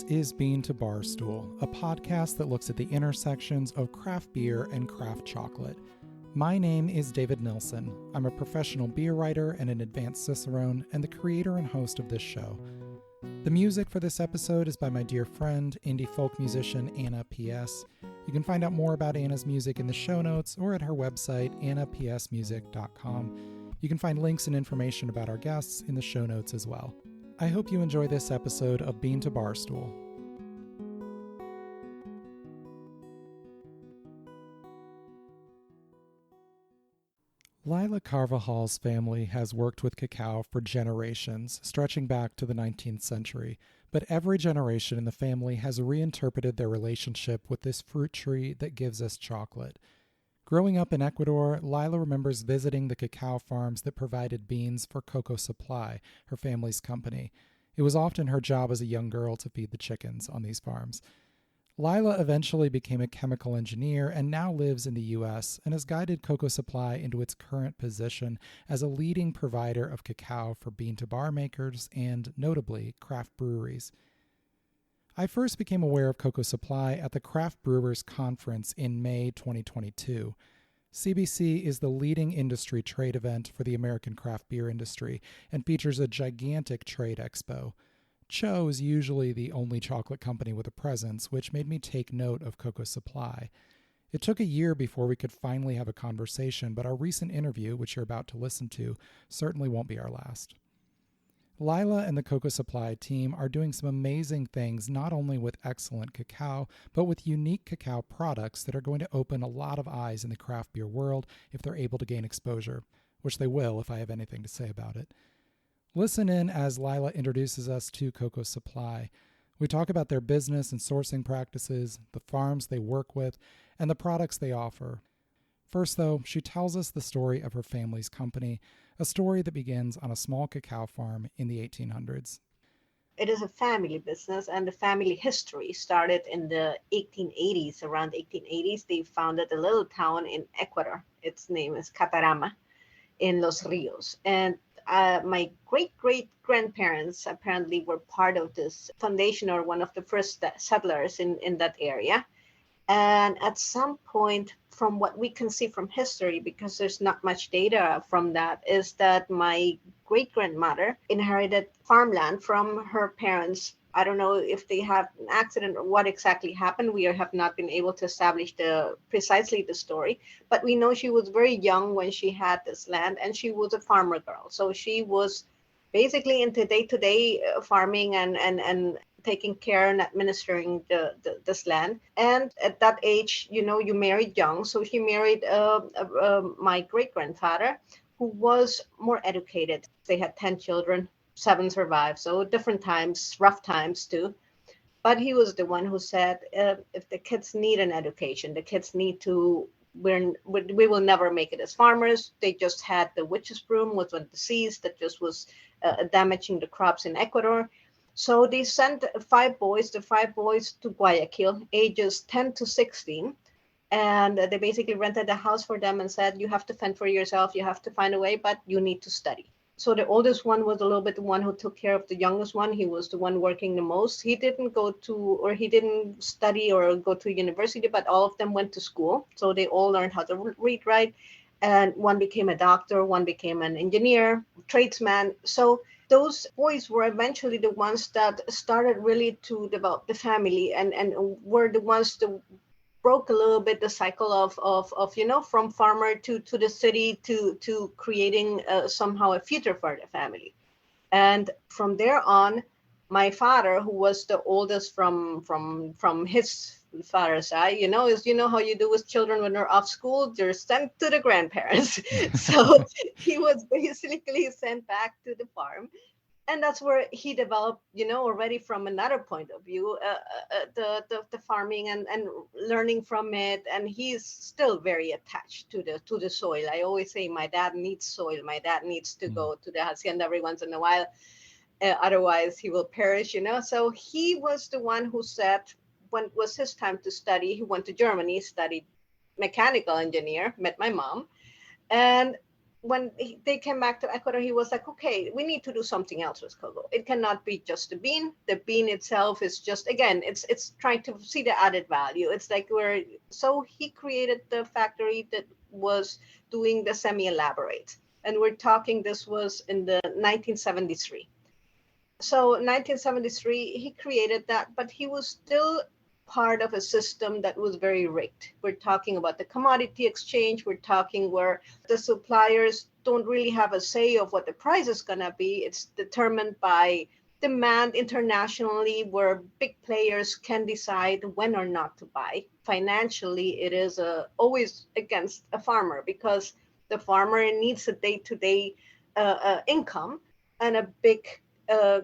is Bean to Barstool, a podcast that looks at the intersections of craft beer and craft chocolate. My name is David Nilsson. I'm a professional beer writer and an advanced cicerone, and the creator and host of this show. The music for this episode is by my dear friend, indie folk musician Anna P.S. You can find out more about Anna's music in the show notes or at her website, annapsmusic.com. You can find links and information about our guests in the show notes as well. I hope you enjoy this episode of Bean to Barstool. Leila Carvajal's family has worked with cacao for generations, stretching back to the 19th century, but every generation in the family has reinterpreted their relationship with this fruit tree that gives us chocolate. Growing up in Ecuador, Leila remembers visiting the cacao farms that provided beans for CocoaSupply, her family's company. It was often her job as a young girl to feed the chickens on these farms. Leila eventually became a chemical engineer and now lives in the U.S. and has guided CocoaSupply into its current position as a leading provider of cacao for bean-to-bar makers and, notably, craft breweries. I first became aware of CocoaSupply at the Craft Brewers Conference in May 2022. CBC is the leading industry trade event for the American craft beer industry and features a gigantic trade expo. Cho is usually the only chocolate company with a presence, which made me take note of CocoaSupply. It took a year before we could finally have a conversation, but our recent interview, which you're about to listen to, certainly won't be our last. Leila and the CocoaSupply team are doing some amazing things, not only with excellent cacao, but with unique cacao products that are going to open a lot of eyes in the craft beer world if they're able to gain exposure, which they will if I have anything to say about it. Listen in as Leila introduces us to CocoaSupply. We talk about their business and sourcing practices, the farms they work with, and the products they offer. First, though, she tells us the story of her family's company, a story that begins on a small cacao farm in the 1800s. It is a family business, and the family history started in the 1880s. Around 1880s, they founded a little town in Ecuador. Its name is Catarama in Los Rios. And my great-great-grandparents apparently were part of this foundation or one of the first settlers in that area. And at some point, from what we can see from history, because there's not much data from that, is that my great-grandmother inherited farmland from her parents. I don't know if they had an accident or what exactly happened. We have not been able to establish precisely the story, but we know she was very young when she had this land, and she was a farmer girl. So she was basically into day-to-day farming and taking care and administering this land. And at that age, you married young. So she married my great-grandfather, who was more educated. They had 10 children, 7 survived. So different times, rough times too. But he was the one who said, if the kids need an education, the kids need to, we will never make it as farmers. They just had the witch's broom, was a disease that just was damaging the crops in Ecuador. So they sent the 5 boys to Guayaquil, ages 10 to 16. And they basically rented a house for them and said, you have to fend for yourself, you have to find a way, but you need to study. So the oldest one was a little bit the one who took care of the youngest one. He was the one working the most. He didn't study or go to university, but all of them went to school. So they all learned how to read, write. And one became a doctor, one became an engineer, tradesman. So those boys were eventually the ones that started really to develop the family and were the ones that broke a little bit the cycle of from farmer to the city to creating somehow a future for the family. And from there on, my father, who was the oldest from his father's side, how you do with children when they're off school, they're sent to the grandparents. So he was basically sent back to the farm. And that's where he developed, already from another point of view, the farming and learning from it. And he's still very attached to the soil. I always say my dad needs soil. My dad needs to go to the hacienda every once in a while. Otherwise, he will perish, So he was the one who said, when it was his time to study, he went to Germany, studied mechanical engineer, met my mom. And when they came back to Ecuador, he was like, okay, we need to do something else with cocoa. It cannot be just the bean. The bean itself is just, again, it's trying to see the added value. It's like so he created the factory that was doing the semi-elaborate. And we're talking, this was in the 1973. So 1973, he created that, but he was still part of a system that was very rigged. We're talking about the commodity exchange. We're talking where the suppliers don't really have a say of what the price is going to be. It's determined by demand internationally, where big players can decide when or not to buy. Financially, it is always against a farmer, because the farmer needs a day-to-day income, and a big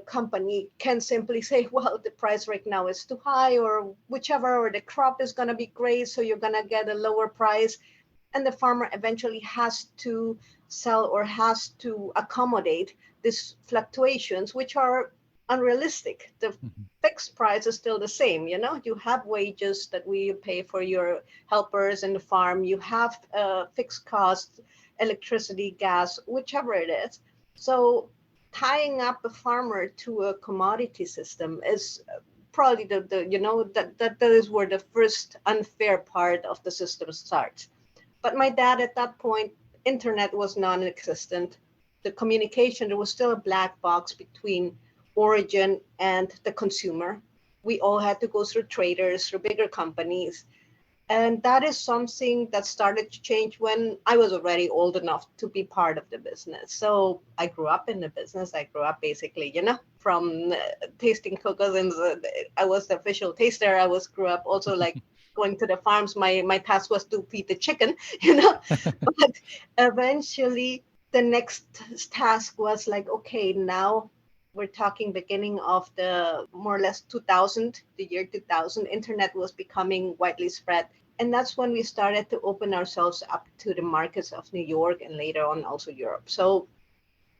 company can simply say, well, the price right now is too high, or whichever, or the crop is going to be great, so you're going to get a lower price. And the farmer eventually has to sell, or has to accommodate these fluctuations, which are unrealistic. The fixed price is still the same. You have wages that we pay for your helpers in the farm. You have fixed costs, electricity, gas, whichever it is. So tying up a farmer to a commodity system is probably that is where the first unfair part of the system starts. But my dad, at that point, internet was non-existent. The communication, there was still a black box between origin and the consumer. We all had to go through traders, through bigger companies. And that is something that started to change when I was already old enough to be part of the business. So I grew up in the business. I grew up basically, from tasting cocoa. And I was the official taster. Grew up also like going to the farms. My task was to feed the chicken, But eventually the next task was like, okay, now we're talking beginning of the more or less 2000, the year 2000, internet was becoming widely spread. And that's when we started to open ourselves up to the markets of New York, and later on also Europe. So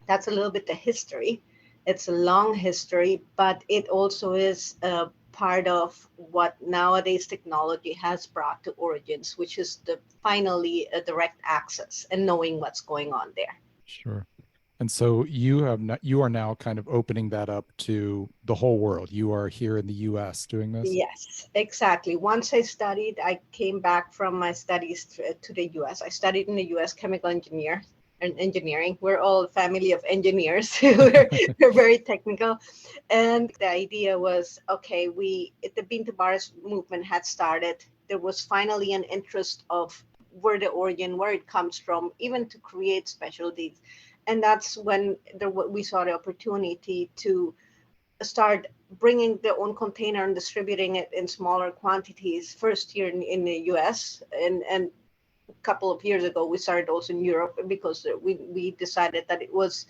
that's a little bit the history. It's a long history, but it also is a part of what nowadays technology has brought to origins, which is finally a direct access and knowing what's going on there. Sure. And so you are now kind of opening that up to the whole world. You are here in the US doing this? Yes, exactly. Once I studied, I came back from my studies to the US. I studied in the US chemical engineering. We're all a family of engineers. we're very technical. And the idea was, okay, the Bean to Bars movement had started. There was finally an interest of where the origin, where it comes from, even to create specialties. And that's when we saw the opportunity to start bringing their own container and distributing it in smaller quantities. First here in the US, and a couple of years ago we started also in Europe, because we decided that it was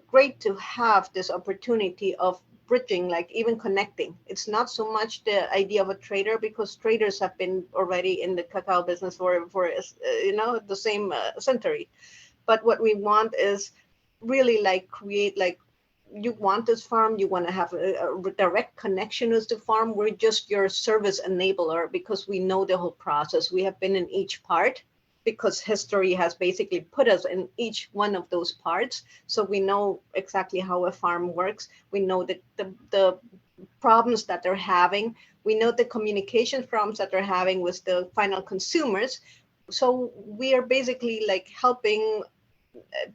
great to have this opportunity of bridging, like even connecting. It's not so much the idea of a trader, because traders have been already in the cacao business for the same century. But what we want is really like create, like, you want this farm, you want to have a direct connection with the farm. We're just your service enabler, because we know the whole process. We have been in each part, because history has basically put us in each one of those parts. So we know exactly how a farm works. We know the problems that they're having. We know the communication problems that they're having with the final consumers. So we are basically like helping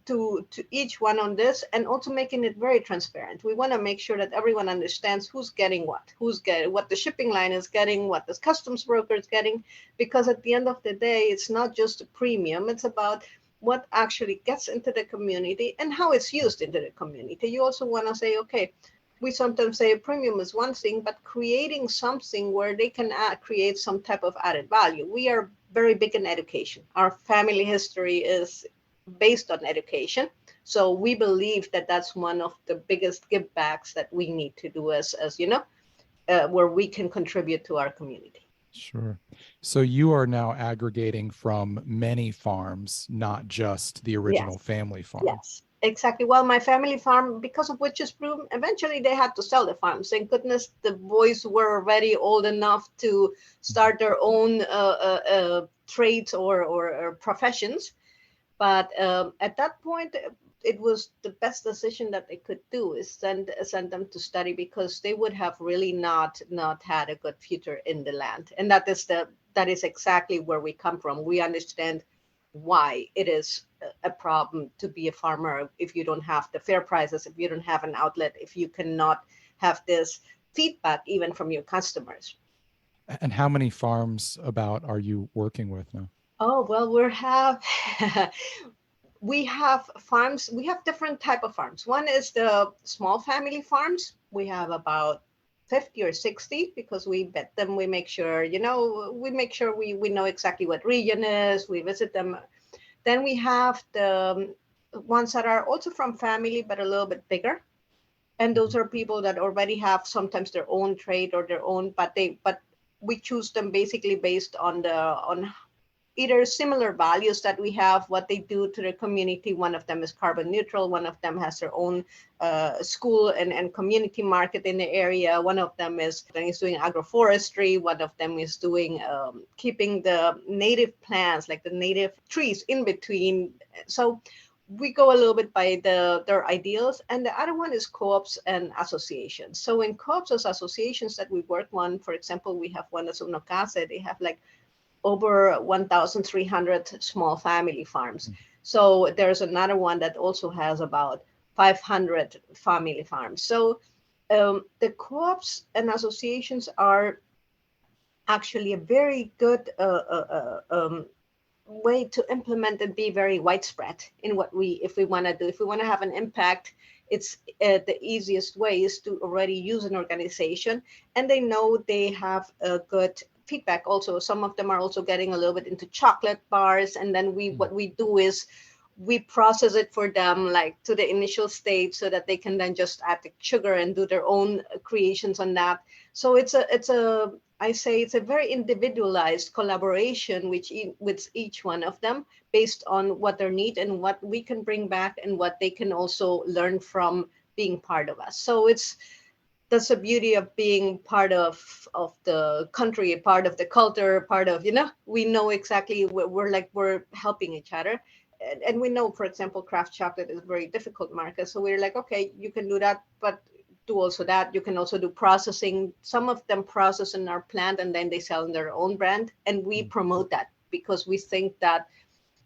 to each one on this, and also making it very transparent. We want to make sure that everyone understands who's getting what the shipping line is getting, what the customs broker is getting, because at the end of the day, it's not just a premium. It's about what actually gets into the community and how it's used into the community. You also want to say, okay, we sometimes say a premium is one thing, but creating something where they can create some type of added value. We are very big in education. Our family history is based on education. So we believe that that's one of the biggest give backs that we need to do as where we can contribute to our community. Sure. So you are now aggregating from many farms, not just the original family farm. Yes. Exactly. Well, my family farm, because of witches' broom, eventually they had to sell the farm. Thank goodness the boys were already old enough to start their own trades or professions. But at that point, it was the best decision that they could do is send them to study, because they would have really not had a good future in the land. And that is exactly where we come from. We understand why it is a problem to be a farmer if you don't have the fair prices, if you don't have an outlet, if you cannot have this feedback even from your customers. And how many farms about are you working with now? Oh, well, we have farms. We have different type of farms. One is the small family farms. We have about 50 or 60, because we vet them. We make sure, we know exactly what region is. We visit them. Then we have the ones that are also from family, but a little bit bigger. And those are people that already have sometimes their own trade or their own, but we choose them basically based on either similar values that we have, what they do to the community. One of them is carbon neutral. One of them has their own school and community market in the area. One of them is doing agroforestry. One of them is doing keeping the native plants, like the native trees in between. So we go a little bit by their ideals. And the other one is co-ops and associations. So in co-ops as associations that we work on, for example, we have one that's Unocase. They have like over 1,300 small family farms. So there's another one that also has about 500 family farms. So the co-ops and associations are actually a very good way to implement and be very widespread in if we want to do. If we want to have an impact, it's the easiest way is to already use an organization, and they know they have a good feedback. Also, some of them are also getting a little bit into chocolate bars, and then what we do is we process it for them like to the initial stage, so that they can then just add the sugar and do their own creations on that. So it's a very individualized collaboration with each one of them, based on what their need and what we can bring back and what they can also learn from being part of us. So that's the beauty of being part of the country, part of the culture, part of, we know exactly we're helping each other. And we know, for example, craft chocolate is a very difficult market. So we're like, okay, you can do that, but do also that. You can also do processing. Some of them process in our plant and then they sell in their own brand. And we promote that because we think that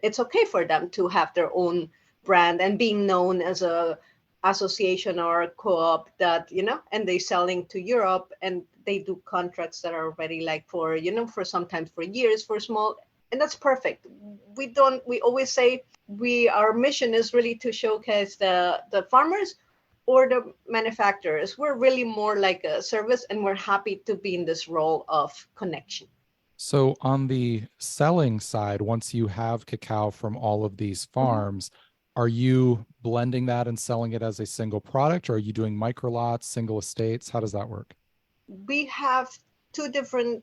it's okay for them to have their own brand and being known as a association or a co-op that, and they selling to Europe, and they do contracts that are already like for sometimes for years for small. And that's perfect. We always say our mission is really to showcase the farmers or the manufacturers. We're really more like a service, and we're happy to be in this role of connection. So on the selling side, once you have cacao from all of these farms, are you blending that and selling it as a single product, or are you doing micro lots, single estates? How does that work? We have two different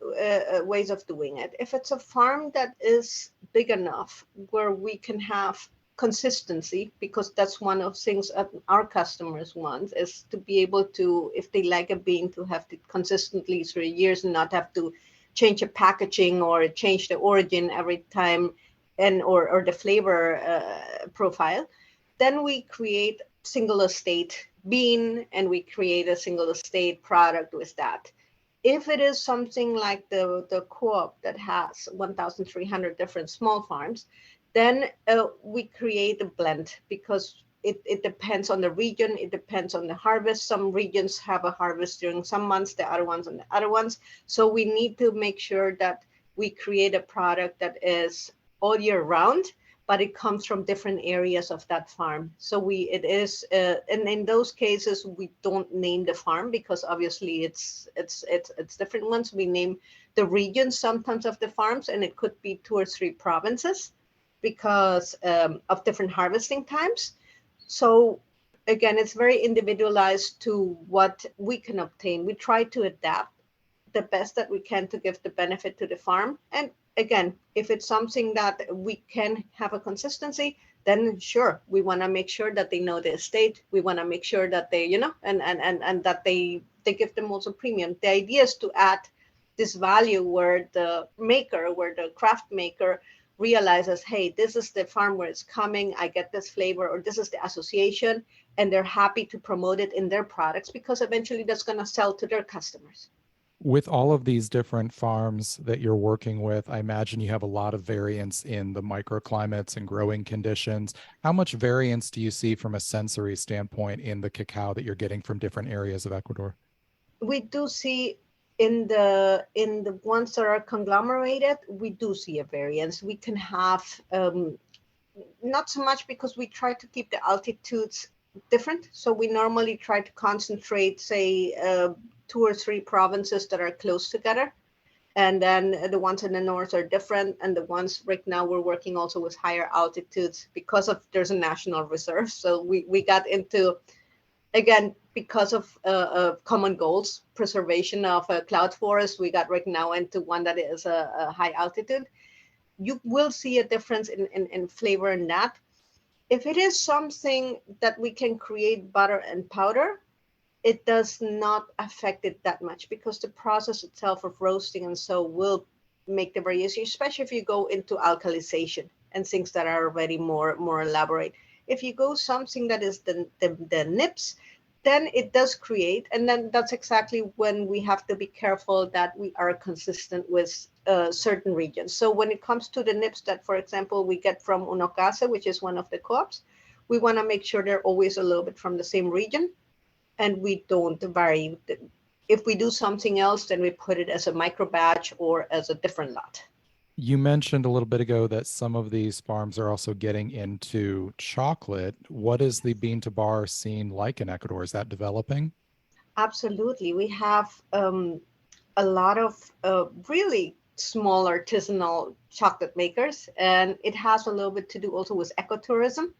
ways of doing it. If it's a farm that is big enough where we can have consistency, because that's one of things that our customers want, is to be able to, if they like a bean, to have it consistently through years and not have to change the packaging or change the origin every time, and or the flavor profile. Then we create single estate bean, and we create a single estate product with that. If it is something like the co-op that has 1,300 different small farms, then we create a blend, because it depends on the region. It depends on the harvest. Some regions have a harvest during some months, the other ones on the other ones. So we need to make sure that we create a product that is all year round, but it comes from different areas of that farm. So and in those cases, we don't name the farm, because obviously it's different ones. We name the regions sometimes of the farms, and it could be 2 or 3 provinces because of different harvesting times. So again, it's very individualized to what we can obtain. We try to adapt the best that we can to give the benefit to the farm. And again, if it's something that we can have a consistency, then sure, we want to make sure that they know the estate. We want to make sure that they, and that they give them also premium. The idea is to add this value where the craft maker realizes, hey, this is the farm where it's coming. I get this flavor, or this is the association, and they're happy to promote it in their products because eventually that's going to sell to their customers. With all of these different farms that you're working with, I imagine you have a lot of variance in the microclimates and growing conditions. How much variance do you see from a sensory standpoint in the cacao that you're getting from different areas of Ecuador? We do see in the ones that are conglomerated, we do see a variance. We can have not so much because we try to keep the altitudes different. So we normally try to concentrate, say, 2 or 3 provinces that are close together. And then the ones in the north are different. And the ones right now we're working also with higher altitudes because of there's a national reserve. So we got into, again, because of common goals, preservation of a cloud forest, we got right now into one that is a high altitude. You will see a difference in flavor in that. If it is something that we can create butter and powder, it does not affect it that much because the process itself of roasting and so will make the variation, especially if you go into alkalization and things that are already more elaborate. If you go something that is the nips, then it does create, and then that's exactly when we have to be careful that we are consistent with certain regions. So when it comes to the nips that, for example, we get from Unocase, which is one of the co-ops, we want to make sure they're always a little bit from the same region, and we don't vary. If we do something else, then we put it as a micro batch or as a different lot. You mentioned a little bit ago that some of these farms are also getting into chocolate. What is the bean to bar scene like in Ecuador? Is that developing? Absolutely. We have a lot of really small artisanal chocolate makers, and it has a little bit to do also with ecotourism.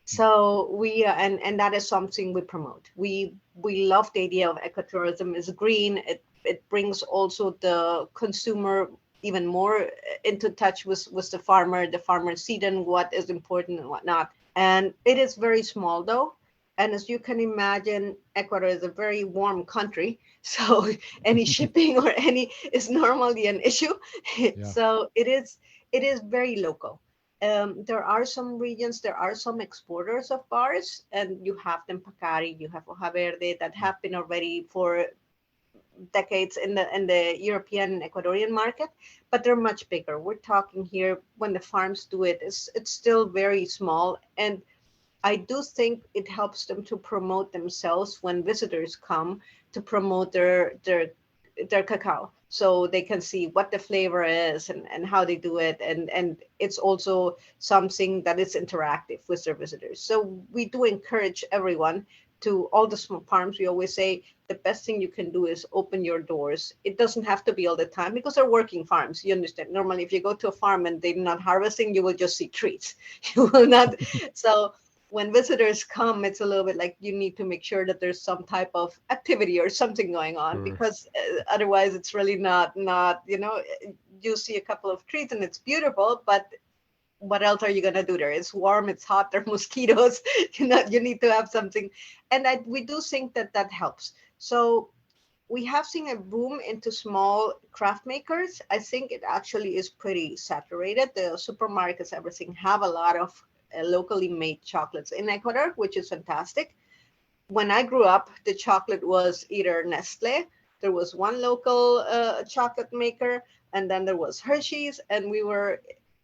So we and that is something we promote. We love the idea of ecotourism. It's green. It brings also the consumer even more into touch with the farmer. The farmer see then what is important and whatnot. And it is very small though. And as you can imagine, Ecuador is a very warm country. So any shipping or any is normally an issue. Yeah. So it is very local. There are some regions, there are some exporters of bars, and you have them Pacari, you have Hoja Verde that have been already for decades in the European and Ecuadorian market, but they're much bigger. We're talking here when the farms do it, it's still very small, and I do think it helps them to promote themselves when visitors come to promote their cacao so they can see what the flavor is and how they do it, and it's also something that is interactive with their visitors. So we do encourage everyone to all the small farms. We always say the best thing you can do is open your doors. It doesn't have to be all the time because they're working farms, you understand. Normally if you go to a farm and they're not harvesting, you will just see trees. You will not. So when visitors come, it's a little bit like you need to make sure that there's some type of activity or something going on, Sure. because otherwise it's really not, you see a couple of trees and it's beautiful, but what else are you going to do there? It's warm, it's hot, there are mosquitoes. You need to have something. And we do think that helps. So we have seen a boom into small craft makers. I think it actually is pretty saturated. The supermarkets, everything have a lot of locally made chocolates in Ecuador, which is fantastic. When I grew up, the chocolate was either Nestle, there was one local chocolate maker, and then there was Hershey's, and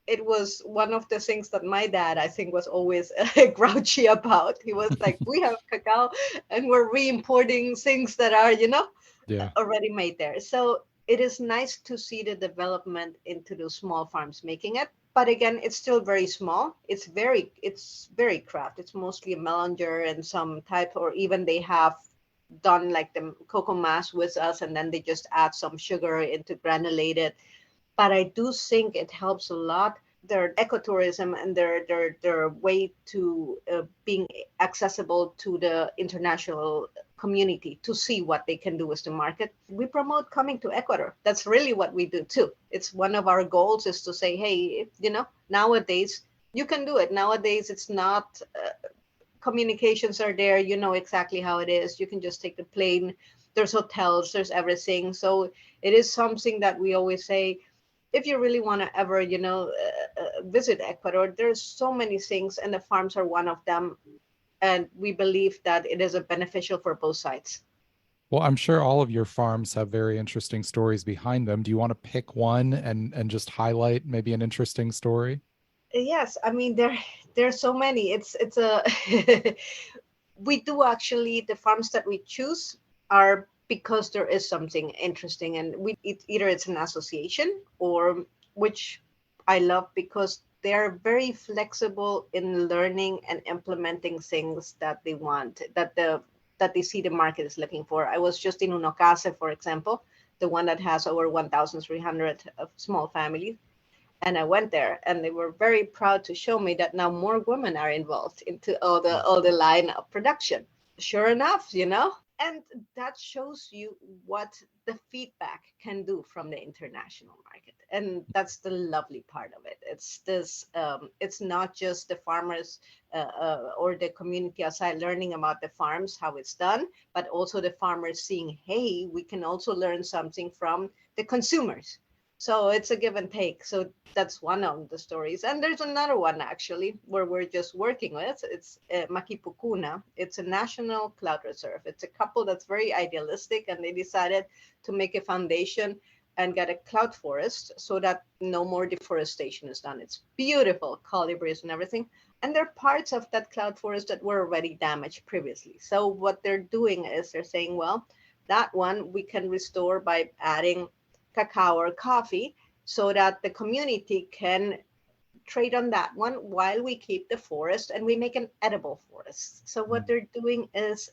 it was one of the things that my dad, I think, was always grouchy about. He was like, we have cacao and we're re-importing things that are, Yeah. already made there. So it is nice to see the development into those small farms making it. But again, it's still very small. It's very craft. It's mostly a melanger and some type, or even they have done like the cocoa mass with us, and then they just add some sugar into granulated. But I do think it helps a lot their ecotourism and their way to being accessible to the international community to see what they can do with the market. We promote coming to Ecuador. That's really what we do too. It's one of our goals is to say, hey, nowadays You can do it. Nowadays, it's not, communications are there. You know exactly how it is. You can just take the plane. There's hotels, there's everything. So it is something that we always say, if you really want to ever, visit Ecuador, there's so many things, and the farms are one of them. And we believe that it is a beneficial for both sides. Well, I'm sure all of your farms have very interesting stories behind them. Do you want to pick one and just highlight maybe an interesting story? Yes, I mean there's so many. It's a we do actually, the farms that we choose are because there is something interesting, and either it's an association, or which I love because they're very flexible in learning and implementing things that they want, that they see the market is looking for. I was just in Unocase, for example, the one that has over 1,300 of small families, and I went there, and they were very proud to show me that now more women are involved into all the line of production. Sure enough, and that shows you what the feedback can do from the international market, and that's the lovely part of it. It's this. It's not just the farmers, or the community outside learning about the farms, how it's done, but also the farmers seeing, hey, we can also learn something from the consumers. So it's a give and take. So that's one of the stories. And there's another one actually where we're just working with. It's Makipukuna. It's a national cloud reserve. It's a couple that's very idealistic, and they decided to make a foundation and get a cloud forest so that no more deforestation is done. It's beautiful, colibris and everything. And there are parts of that cloud forest that were already damaged previously. So what they're doing is they're saying, well, that one we can restore by adding cacao or coffee, so that the community can trade on that one while we keep the forest and we make an edible forest. So what they're doing is,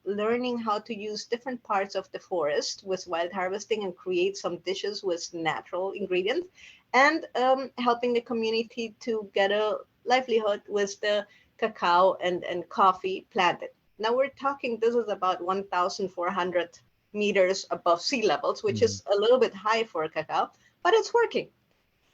learning how to use different parts of the forest with wild harvesting and create some dishes with natural ingredients, and helping the community to get a livelihood with the cacao and coffee planted. Now we're talking, this is about 1,400 meters above sea levels, which Mhm. is a little bit high for cacao, but it's working.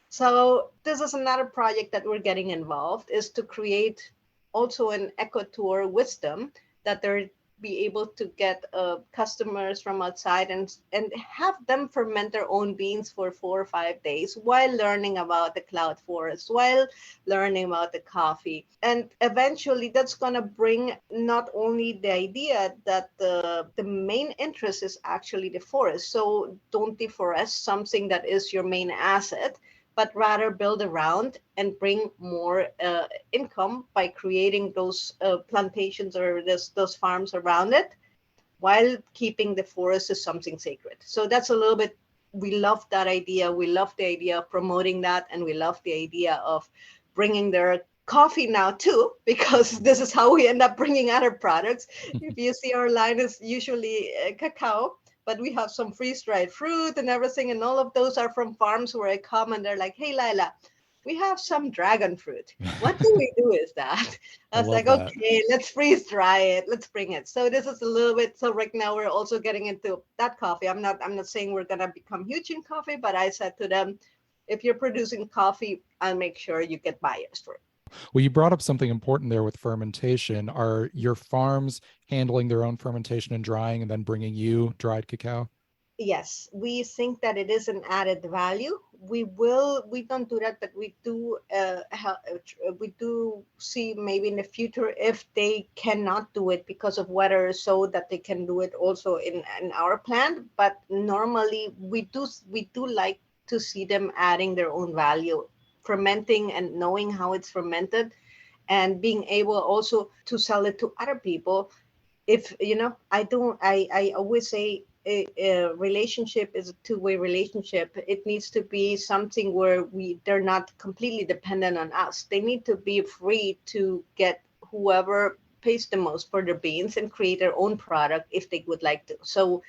So this is another project that we're getting involved, is to create also an eco tour with them, that they're be able to get customers from outside, and have them ferment their own beans for 4 or 5 days while learning about the cloud forest, while learning about the coffee. And eventually that's going to bring not only the idea that the main interest is actually the forest. So don't deforest something that is your main asset, but rather build around and bring more income by creating those plantations, or those farms around it, while keeping the forest as something sacred. So that's a little bit, we love that idea. We love the idea of promoting that, and we love the idea of bringing their coffee now too, because this is how we end up bringing other products. If you see, our line is usually cacao, but we have some freeze-dried fruit and everything, and all of those are from farms where I come, and they're like, hey, Lila, we have some dragon fruit. What do we do with that? I I was love like, that. okay, let's freeze dry it. Let's bring it. So this is a little bit. So right now we're also getting into that coffee. I'm not saying we're gonna become huge in coffee, but I said to them, if you're producing coffee, I'll make sure you get buyers for it. Well, you brought up something important there with fermentation. Are your farms handling their own fermentation and drying and then bringing you dried cacao? Yes, we think that it is an added value. We don't do that, but we do see maybe in the future, if they cannot do it because of weather, so that they can do it also in our plant. But normally we do like to see them adding their own value, fermenting and knowing how it's fermented, and being able also to sell it to other people. If I always say, a relationship is a two-way relationship. It needs to be something where they're not completely dependent on us. They need to be free to get whoever pays the most for their beans and create their own product if they would like to. So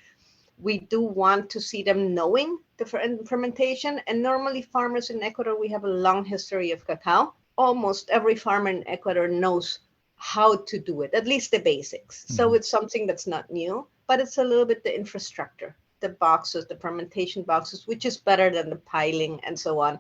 we do want to see them knowing the fermentation. And normally farmers in Ecuador, we have a long history of cacao. Almost every farmer in Ecuador knows how to do it, at least the basics. So Mhm. it's something that's not new, but it's a little bit the infrastructure, the boxes, the fermentation boxes, which is better than the piling and so on.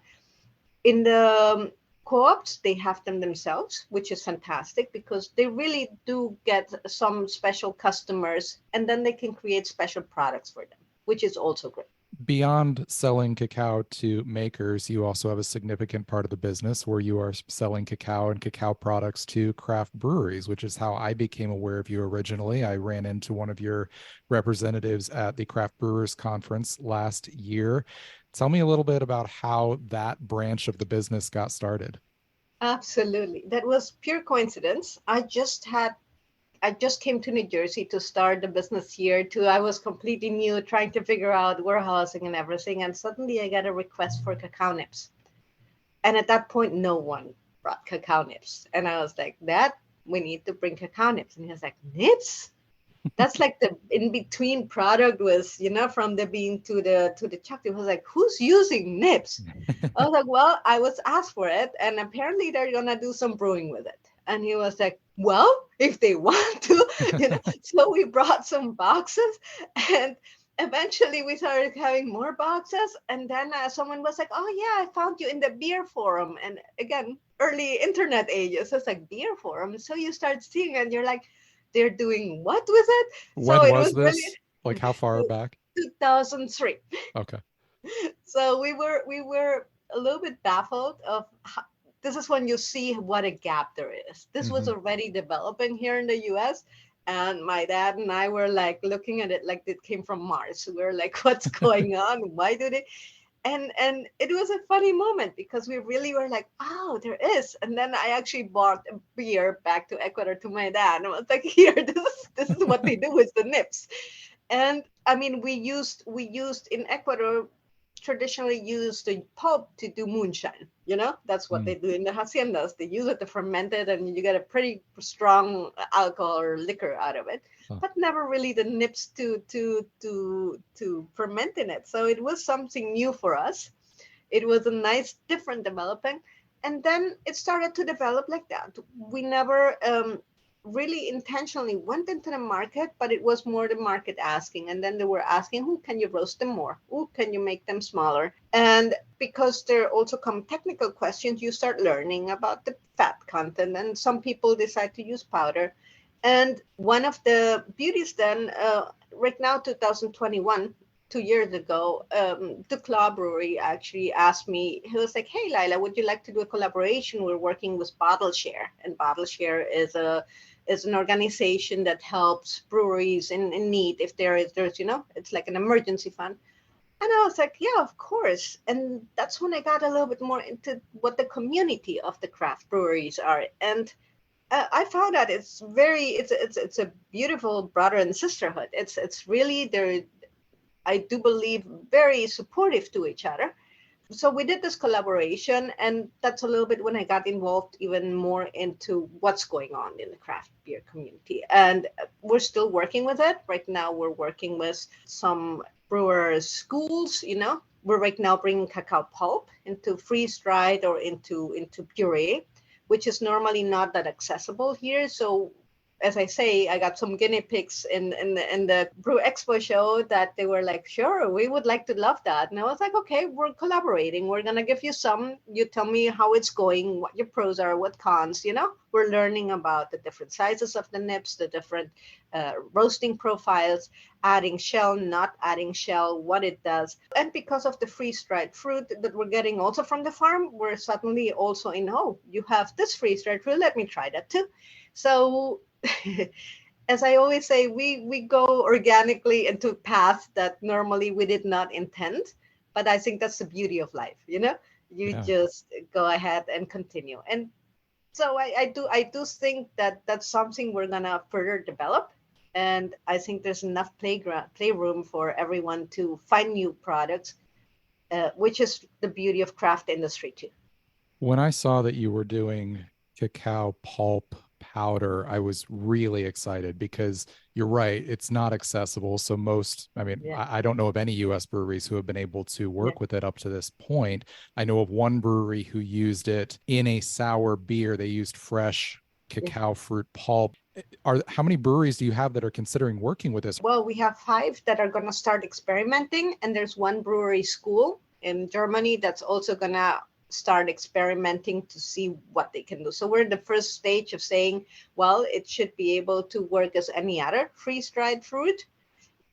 In the Co-ops, they have them themselves, which is fantastic because they really do get some special customers, and then they can create special products for them, which is also great. Beyond selling cacao to makers, you also have a significant part of the business where you are selling cacao and cacao products to craft breweries, which is how I became aware of you originally. I ran into one of your representatives at the Craft Brewers Conference last year. Tell me a little bit about how that branch of the business got started. Absolutely. That was pure coincidence. I just came to New Jersey to start the business here too. I was completely new, trying to figure out warehousing and everything. And suddenly I got a request for cacao nips. And at that point, no one brought cacao nips. And I was like, Dad, we need to bring cacao nips. And he was like, nips? That's like the in between product was, from the bean to the chocolate. It was like, who's using nips? I was like, well, I was asked for it, and apparently they're gonna do some brewing with it. And he was like, well, if they want to, So we brought some boxes, and eventually we started having more boxes. And then someone was like, oh yeah, I found you in the beer forum. And again, early internet ages, it's like beer forum. So you start seeing, and you're like, they're doing what with it? So When it was was this? Like really how far back? 2003. Okay. So we were a little bit baffled of how, this is when you see what a gap there is. This was Mm-hmm. already developing here in the US. And my dad and I were like looking at it like it came from Mars. We were like, what's going on? Why do they? And it was a funny moment because we really were like, oh, there is. And then I actually bought a beer back to Ecuador to my dad. And I was like, here, this is what they do with the nips. And I mean, we used in Ecuador traditionally use the pulp to do moonshine. That's what Mm. they do in the haciendas. They use it to ferment it, and you get a pretty strong alcohol or liquor out of it. Oh. But never really the nips to ferment in it. So it was something new for us. It was a nice different development, and then it started to develop like that. We never really intentionally went into the market, but it was more the market asking. And then they were asking, who can you roast them more? Who can you make them smaller? And because there also come technical questions, you start learning about the fat content. And some people decide to use powder. And one of the beauties then, right now, 2021, 2 years ago, the club brewery actually asked me, he was like, hey, Leila, would you like to do a collaboration? We're working with Bottle Share. And Bottle Share is an organization that helps breweries in need if there's it's like an emergency fund. And I was like, yeah, of course. And that's when I got a little bit more into what the community of the craft breweries are. And I found that it's a beautiful brother and sisterhood. It's really, they're, I do believe, very supportive to each other. So we did this collaboration, and that's a little bit when I got involved even more into what's going on in the craft beer community. And we're still working with it. Right now, we're working with some brewers schools. We're right now bringing cacao pulp into freeze dried or into puree, which is normally not that accessible here. So as I say, I got some guinea pigs in the Brew Expo show that they were like, sure, we would like to love that. And I was like, okay, we're collaborating. We're gonna give you some. You tell me how it's going, what your pros are, what cons. We're learning about the different sizes of the nips, the different roasting profiles, adding shell, not adding shell, what it does. And because of the freeze-dried fruit that we're getting also from the farm, we're suddenly also oh, you have this freeze-dried fruit. Let me try that too. So as I always say, we go organically into paths that normally we did not intend. But I think that's the beauty of life, You Yeah. just go ahead and continue. And so I do think that that's something we're gonna further develop. And I think there's enough playroom for everyone to find new products, which is the beauty of craft industry too. When I saw that you were doing cacao pulp powder, I was really excited because you're right, it's not accessible. So most, I mean, Yeah, I don't know of any US breweries who have been able to yeah, work with it up to this point. I know of one brewery who used it in a sour beer. They used fresh yeah. cacao fruit pulp. Are how many breweries do you have that are considering working with this? Well, we have five that are gonna start experimenting, and there's one brewery school in Germany that's also gonna start experimenting to see what they can do. So we're in the first stage of saying, well, it should be able to work as any other freeze-dried fruit.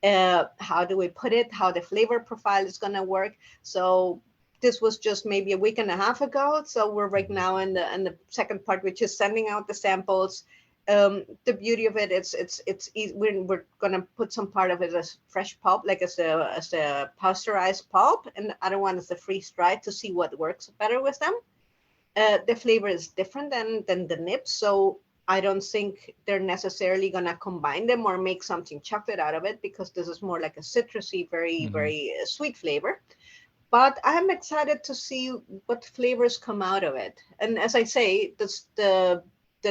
How do we put it? How the flavor profile is going to work? So this was just maybe a week and a half ago. So we're right now in the second part, which is sending out the samples. The beauty of it, it's easy. We're gonna put some part of it as fresh pulp, like as a pasteurized pulp, and the other one is the freeze dried to see what works better with them. The flavor is different than the nibs, so I don't think they're necessarily gonna combine them or make something chocolate out of it, because this is more like a citrusy, very sweet flavor. But I'm excited to see what flavors come out of it. And as I say, the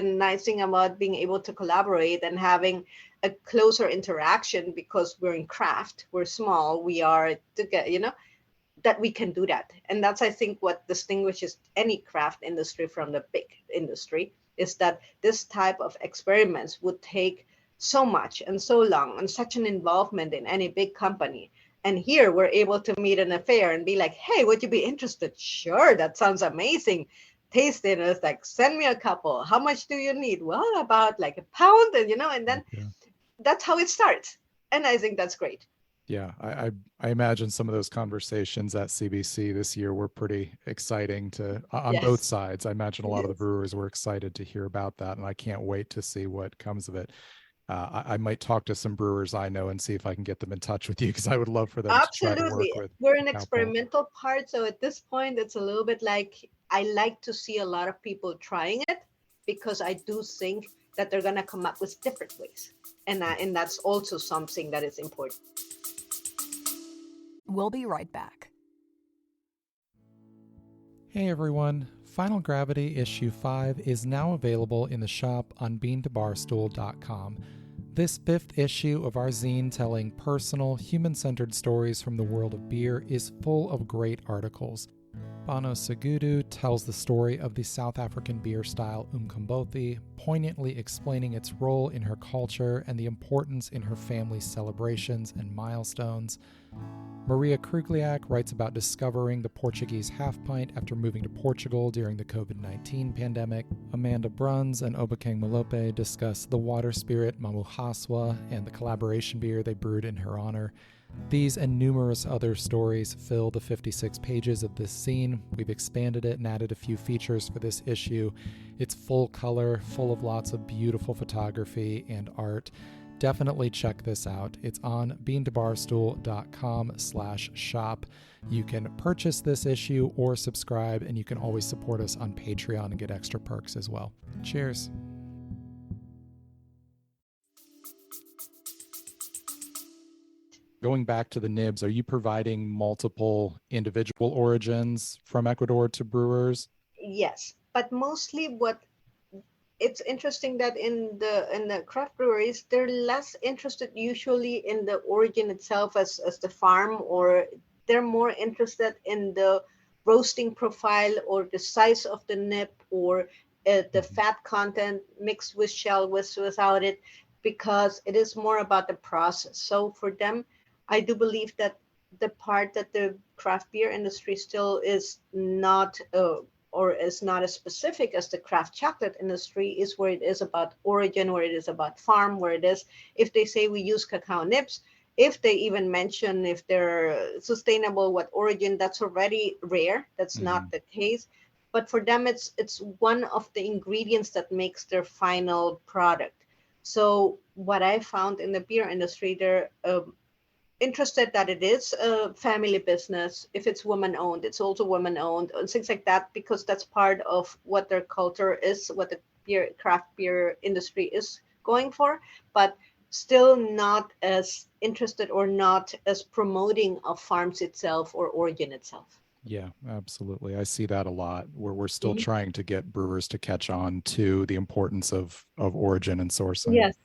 nice thing about being able to collaborate and having a closer interaction, because we're in craft, we're small, we are together, that we can do that. And that's, I think, what distinguishes any craft industry from the big industry, is that this type of experiments would take so much and so long and such an involvement in any big company. And here we're able to meet in a fair and be like, hey, would you be interested? Sure, that sounds amazing. Taste it. And it's like, send me a couple. How much do you need? Well, about like a pound, and then that's how it starts. And I think that's great. Yeah, I imagine some of those conversations at CBC this year were pretty exciting on both sides. I imagine a lot of the brewers were excited to hear about that, and I can't wait to see what comes of it. I might talk to some brewers I know and see if I can get them in touch with you, because I would love for them to try to work with. We're an experimental part, so at this point, it's a little bit like, I like to see a lot of people trying it, because I do think that they're going to come up with different ways. And that's also something that is important. We'll be right back. Hey everyone, Final Gravity Issue 5 is now available in the shop on beantobarstool.com. This 5th issue of our zine, telling personal, human-centered stories from the world of beer, is full of great articles. Bano Segudu tells the story of the South African beer style Umkombothi, poignantly explaining its role in her culture and the importance in her family's celebrations and milestones. Maria Krugliak writes about discovering the Portuguese half-pint after moving to Portugal during the COVID-19 pandemic. Amanda Bruns and Obakeng Malope discuss the water spirit Mamuhaswa and the collaboration beer they brewed in her honor. These and numerous other stories fill the 56 pages of this zine. We've expanded it and added a few features for this issue. It's full color, full of lots of beautiful photography and art. Definitely check this out. It's on beantobarstool.com/shop. You can purchase this issue or subscribe, and you can always support us on Patreon and get extra perks as well. Cheers. Going back to the nibs, are you providing multiple individual origins from Ecuador to brewers? Yes, but mostly it's interesting that in the craft breweries, they're less interested usually in the origin itself as the farm, or they're more interested in the roasting profile or the size of the nib, or the fat content mixed with shell without it, because it is more about the process. So for them, I do believe that the part that the craft beer industry still is not or is not as specific as the craft chocolate industry is where it is about origin, where it is about farm, where it is, if they say we use cacao nibs, if they even mention if they're sustainable, what origin, that's already rare. That's not the case. But for them, it's one of the ingredients that makes their final product. So what I found in the beer industry, they're interested that it is a family business. If it's woman owned, it's also woman owned, and things like that, because that's part of what their culture is, what the craft beer industry is going for, but still not as interested or not as promoting of farms itself or origin itself. Yeah, absolutely. I see that a lot, where we're still trying to get brewers to catch on to the importance of origin and sourcing. Yes.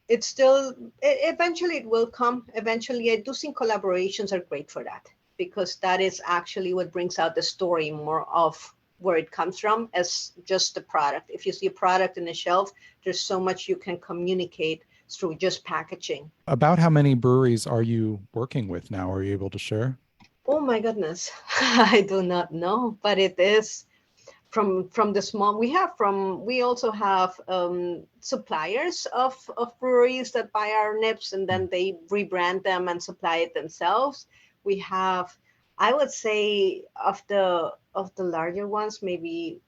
It's still, eventually it will come. Eventually, I do think collaborations are great for that, because that is actually what brings out the story more of where it comes from as just the product. If you see a product in the shelf, there's so much you can communicate through just packaging. About how many breweries are you working with now? Are you able to share? Oh my goodness, I do not know, but it is from the small. We also have suppliers of breweries that buy our nips and then they rebrand them and supply it themselves. We have, I would say, of the larger ones, maybe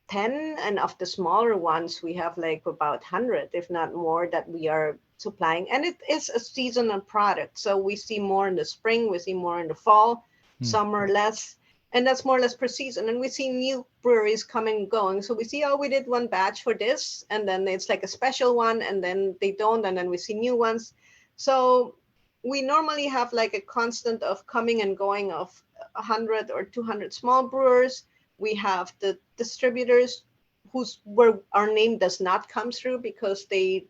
10, and of the smaller ones we have like about 100 if not more that we are supplying, and it is a seasonal product, so we see more in the spring, we see more in the fall, Hmm. summer less, and that's more or less per season. And we see new breweries coming and going, so we see, oh, we did one batch for this and then it's like a special one and then they don't, and then we see new ones. So we normally have like a constant of coming and going of 100 or 200 small brewers. We have the distributors whose where our name does not come through because they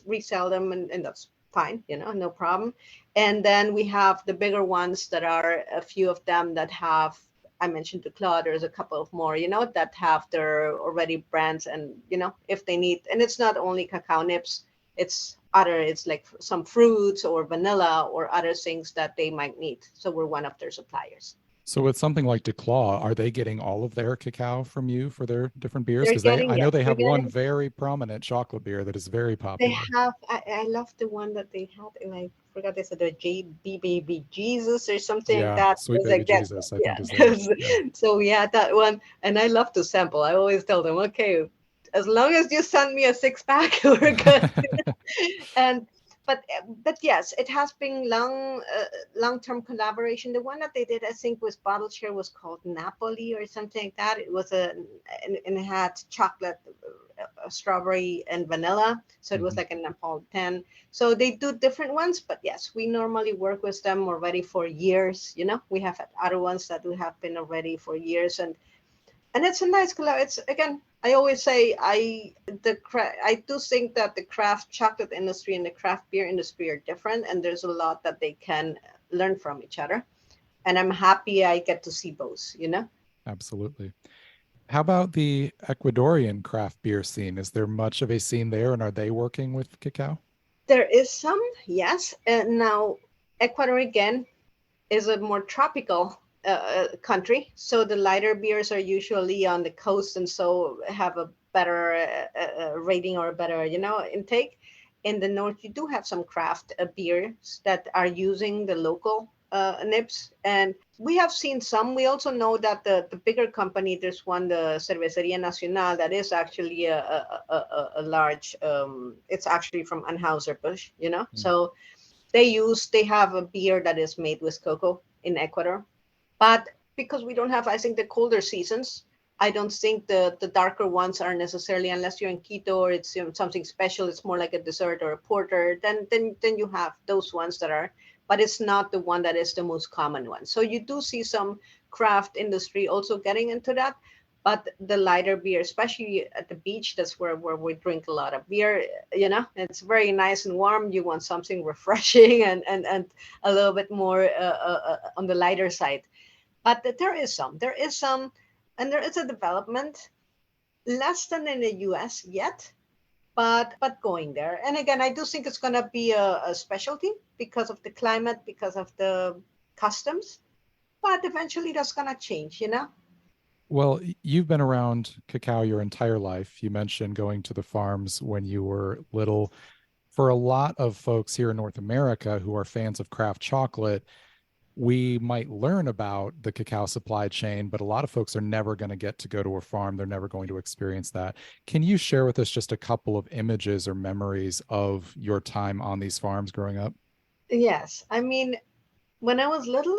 resell them, and that's fine, no problem. And then we have the bigger ones that are a few of them that have, I mentioned the Claude, there's a couple of more, that have their already brands, and if they need, and it's not only cacao nips, it's like some fruits or vanilla or other things that they might need. So we're one of their suppliers. So with something like DeClaw, are they getting all of their cacao from you for their different beers? They're Because I getting, know yes, they they're have one getting. very prominent chocolate beer that is very They popular. have. I love the one that they had, and I forgot they said the JB Baby Jesus or something like Yeah, that. It Sweet was Baby like that. Jesus, I think is Yeah. theirs. Yeah. So we had that one, and I love to sample. I always tell them, okay, as long as you send me a 6 pack, we're good. And but yes, it has been long-term collaboration. The one that they did, I think, was bottle share, was called Napoli or something like that. It was and it had chocolate, strawberry and vanilla, so it was Mhm. like a Napolitan. So they do different ones, but yes, we normally work with them already for years. We have other ones that we have been already for years, and it's a nice collab. It's, again, I always say, I do think that the craft chocolate industry and the craft beer industry are different, and there's a lot that they can learn from each other. And I'm happy I get to see both. Absolutely. How about the Ecuadorian craft beer scene? Is there much of a scene there, and are they working with cacao? There is some, yes. Now, Ecuador again is a more tropical country, so the lighter beers are usually on the coast, and so have a better rating or a better, intake. In the north, you do have some craft beers that are using the local nips, and we have seen some. We also know that the bigger company, there's one, the Cervecería Nacional, that is actually a large. It's actually from Anheuser-Busch. Mm. So they have a beer that is made with cocoa in Ecuador. But because we don't have, I think, the colder seasons, I don't think the darker ones are necessarily, unless you're in Quito or it's something special, it's more like a dessert or a porter, then you have those ones that are, but it's not the one that is the most common one. So you do see some craft industry also getting into that. But the lighter beer, especially at the beach, that's where we drink a lot of beer. It's very nice and warm. You want something refreshing and a little bit more on the lighter side. But there is some, and there is a development, less than in the US yet, but going there. And again, I do think it's going to be a specialty because of the climate, because of the customs. But eventually that's going to change. Well, you've been around cacao your entire life. You mentioned going to the farms when you were little. For a lot of folks here in North America who are fans of craft chocolate, we might learn about the cacao supply chain, but a lot of folks are never going to get to go to a farm. They're never going to experience that. Can you share with us just a couple of images or memories of your time on these farms growing up? Yes, I mean, when I was little,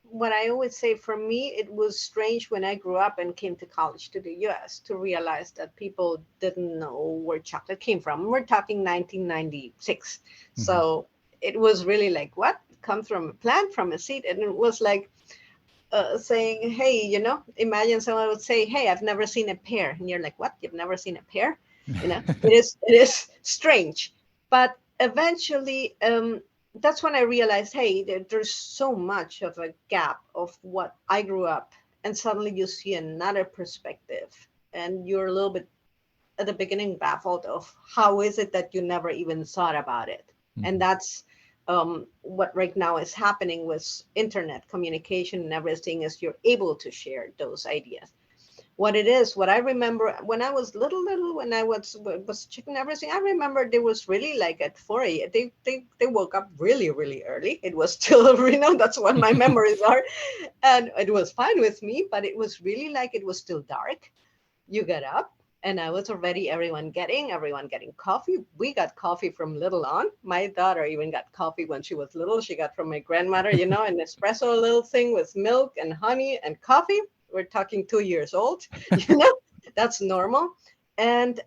what I always say, for me, it was strange when I grew up and came to college to the US to realize that people didn't know where chocolate came from. We're talking 1996. Mhm. So it was really like, what? It comes from a plant, from a seed. And it was like saying, hey, imagine someone would say, hey, I've never seen a pear. And you're like, what? You've never seen a pear? It is strange. But eventually, that's when I realized, hey, there's so much of a gap of what I grew up, and suddenly you see another perspective, and you're a little bit at the beginning baffled of how is it that you never even thought about it. And Mhm. that's what right now is happening with internet communication and everything is you're able to share those ideas. What I remember when I was little, when I was checking everything, I remember there was really like at 4 a.m. They woke up really early. It was still, that's what my memories are. And it was fine with me, but it was really like it was still dark. You get up, and I was already everyone getting coffee. We got coffee from little on. My daughter even got coffee when she was little. She got from my grandmother, an espresso little thing with milk and honey and coffee. We're talking 2 years old, that's normal. And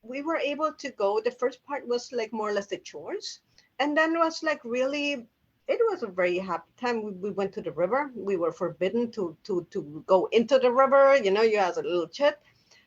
we were able to go. The first part was like more or less the chores, and then was like really it was a very happy time. We went to the river. We were forbidden to go into the river. You as a little kid.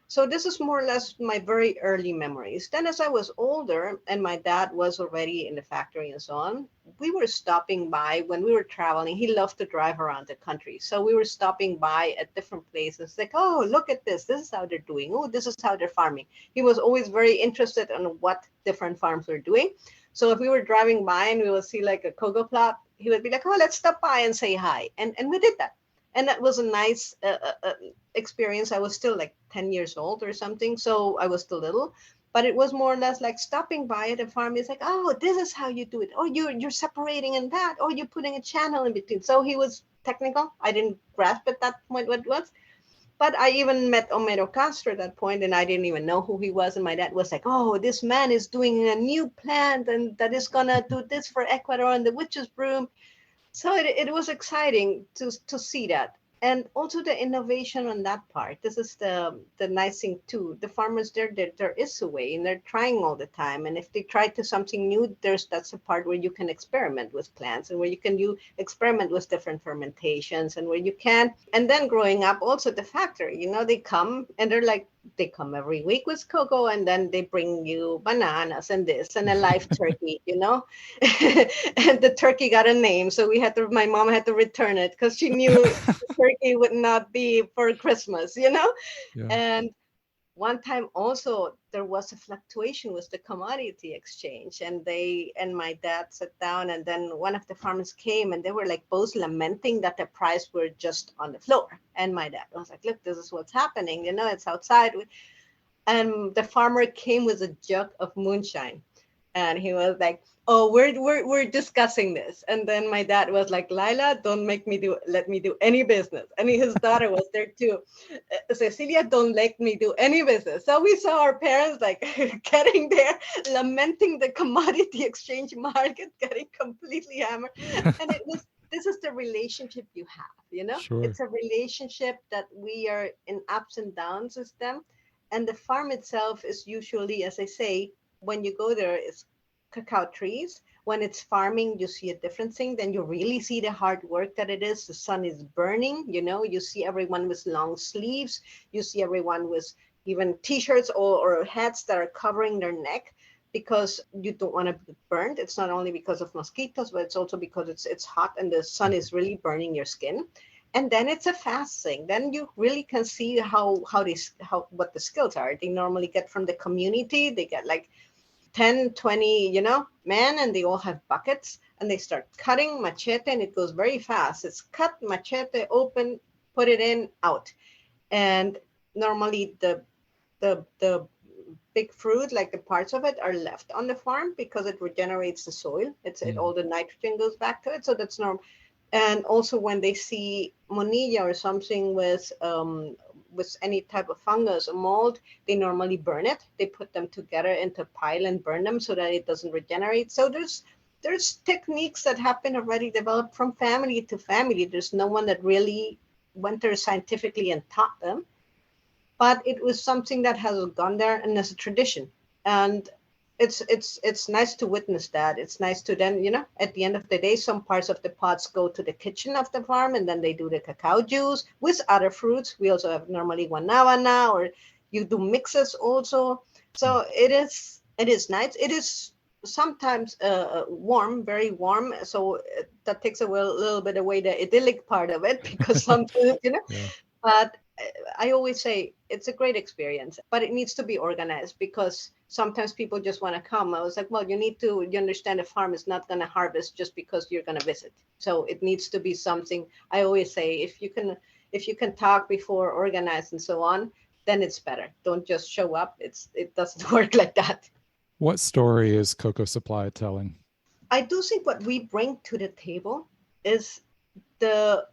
So this is more or less my very early memories. Then as I was older and my dad was already in the factory and so on, we were stopping by when we were traveling. He loved to drive around the country. So we were stopping by at different places like, oh, look at this. This is how they're doing. Oh, this is how they're farming. He was always very interested in what different farms were doing. So if we were driving by and we would see like a cocoa plot, he would be like, oh, let's stop by and say hi. And we did that. And that was a nice experience. I was still like 10 years old or something. So I was still little, but it was more or less like stopping by at a farm. It's like, oh, this is how you do it. Oh, you're separating in that. Oh, you're putting a channel in between. So he was technical. I didn't grasp at that point what it was. But I even met Homero Castro at that point, and I didn't even know who he was. And my dad was like, oh, this man is doing a new plant and that is going to do this for Ecuador and the witch's broom. So it was exciting to see that. And also the innovation on that part. This is the nice thing too. The farmers there is a way, and they're trying all the time. And if they try to something new, that's a part where you can experiment with plants and where you experiment with different fermentations and where you can. And then growing up, also the factory, they come and they come every week with cocoa, and then they bring you bananas and this and a live turkey, and the turkey got a name. So my mom had to return it because she knew turkey would not be for Christmas, Yeah. And one time also there was a fluctuation with the commodity exchange, and my dad sat down, and then one of the farmers came, and they were like both lamenting that the price were just on the floor. And my dad was like, look, this is what's happening, it's outside. And the farmer came with a jug of moonshine, and he was like, oh, we're discussing this. And then my dad was like, Leila, don't let me do any business. And his daughter was there too. Cecilia, don't let me do any business. So we saw our parents like getting there, lamenting the commodity exchange market, getting completely hammered. And this is the relationship you have, Sure. It's a relationship that we are in ups and downs with them. And the farm itself is usually, as I say, when you go there, it's cacao trees. When it's farming, you see a different thing. Then you really see the hard work that it is. The sun is burning, you see everyone with long sleeves. You see everyone with even t-shirts or hats that are covering their neck because you don't want to be burned. It's not only because of mosquitoes, but it's also because it's hot and the sun is really burning your skin. And then it's a fast thing. Then you really can see what the skills are. They normally get from the community. They get like 10, 20, men, and they all have buckets, and they start cutting machete, and it goes very fast. It's cut, machete, open, put it in, out. And normally the big fruit, like the parts of it, are left on the farm because it regenerates the soil. All the nitrogen goes back to it, so that's normal. And also when they see monilla or something with any type of fungus or mold, they normally burn it. They put them together into a pile and burn them so that it doesn't regenerate. So there's techniques that have been already developed from family to family. There's no one that really went there scientifically and taught them. But it was something that has gone there and as a tradition. And it's nice to witness that. It's nice to then, at the end of the day, some parts of the pots go to the kitchen of the farm, and then they do the cacao juice with other fruits. We also have normally guanabana, or you do mixes also. So it is nice. It is sometimes warm, very warm. So that takes a little bit away the idyllic part of it because sometimes, Yeah. but I always say it's a great experience, but it needs to be organized because sometimes people just want to come. I was like, well, you understand a farm is not going to harvest just because you're going to visit. So it needs to be something. I always say, if you can talk before, organize and so on, then it's better. Don't just show up. It doesn't work like that. What story is CocoaSupply telling? I do think what we bring to the table is the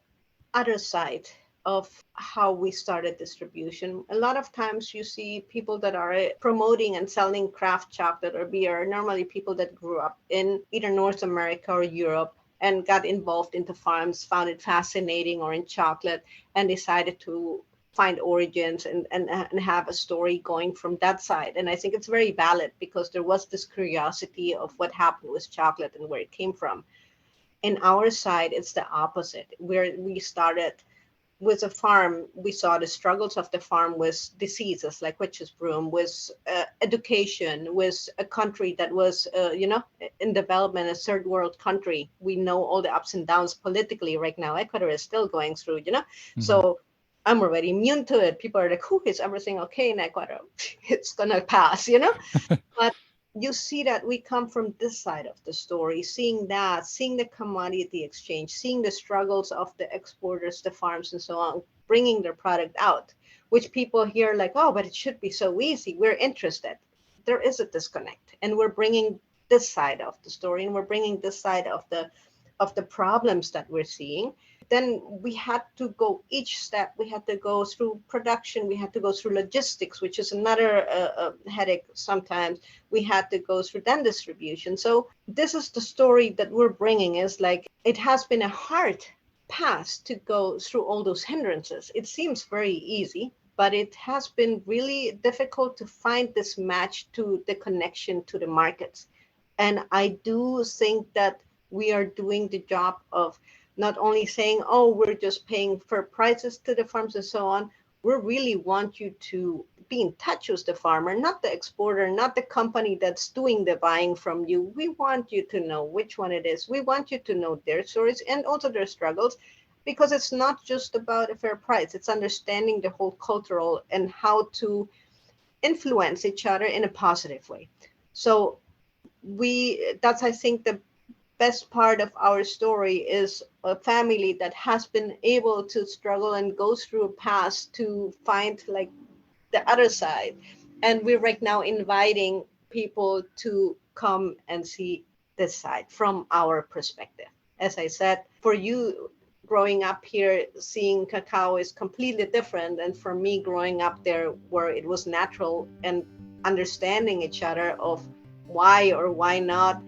other side of how we started distribution. A lot of times you see people that are promoting and selling craft chocolate or beer, normally people that grew up in either North America or Europe and got involved into farms, found it fascinating or in chocolate and decided to find origins and have a story going from that side. And I think it's very valid because there was this curiosity of what happened with chocolate and where it came from. In our side, it's the opposite. Where we started with a farm, we saw the struggles of the farm with diseases like witch's broom, with education, with a country that was, in development, a third world country. We know all the ups and downs politically right now. Ecuador is still going through. Mm-hmm. So I'm already immune to it. People are like, "Who is everything okay in Ecuador? It's gonna pass," But you see that we come from this side of the story, seeing the commodity exchange, seeing the struggles of the exporters, the farms, and so on, bringing their product out, which people hear like, oh, but it should be so easy. We're interested. There is a disconnect, and we're bringing this side of the story, and we're bringing this side of the problems that we're seeing. Then we had to go each step. We had to go through production. We had to go through logistics, which is another headache sometimes. We had to go through then distribution. So this is the story that we're bringing, is like it has been a hard path to go through all those hindrances. It seems very easy, but it has been really difficult to find this match to the connection to the markets. And I do think that we are doing the job of not only saying, oh, we're just paying fair prices to the farms and so on. We really want you to be in touch with the farmer, not the exporter, not the company that's doing the buying from you. We want you to know which one it is. We want you to know their stories and also their struggles, because it's not just about a fair price. It's understanding the whole cultural and how to influence each other in a positive way. So that's, I think, the best part of our story is a family that has been able to struggle and go through a path to find like the other side. And we're right now inviting people to come and see this side from our perspective. As I said, for you growing up here, seeing cacao is completely different. And for me growing up there where it was natural and understanding each other of why or why not,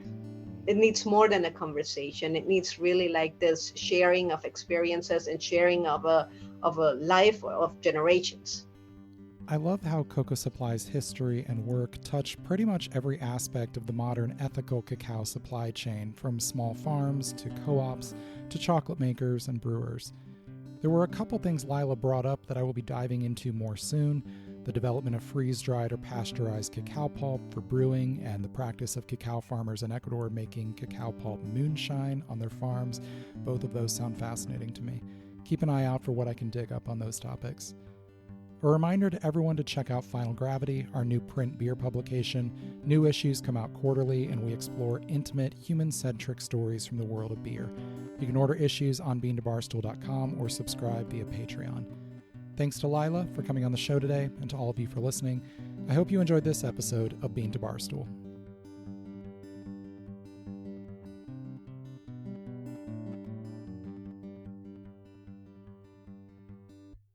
it needs more than a conversation. It needs really like this sharing of experiences and sharing of a life of generations. I love how CocoaSupply's history and work touch pretty much every aspect of the modern ethical cacao supply chain, from small farms to co-ops to chocolate makers and brewers. There were a couple things Leila brought up that I will be diving into more soon: the development of freeze-dried or pasteurized cacao pulp for brewing, and the practice of cacao farmers in Ecuador making cacao pulp moonshine on their farms. Both of those sound fascinating to me. Keep an eye out for what I can dig up on those topics. A reminder to everyone to check out Final Gravity, our new print beer publication. New issues come out quarterly, and we explore intimate, human-centric stories from the world of beer. You can order issues on beantobarstool.com or subscribe via Patreon. Thanks to Leila for coming on the show today, and to all of you for listening. I hope you enjoyed this episode of Bean to Barstool.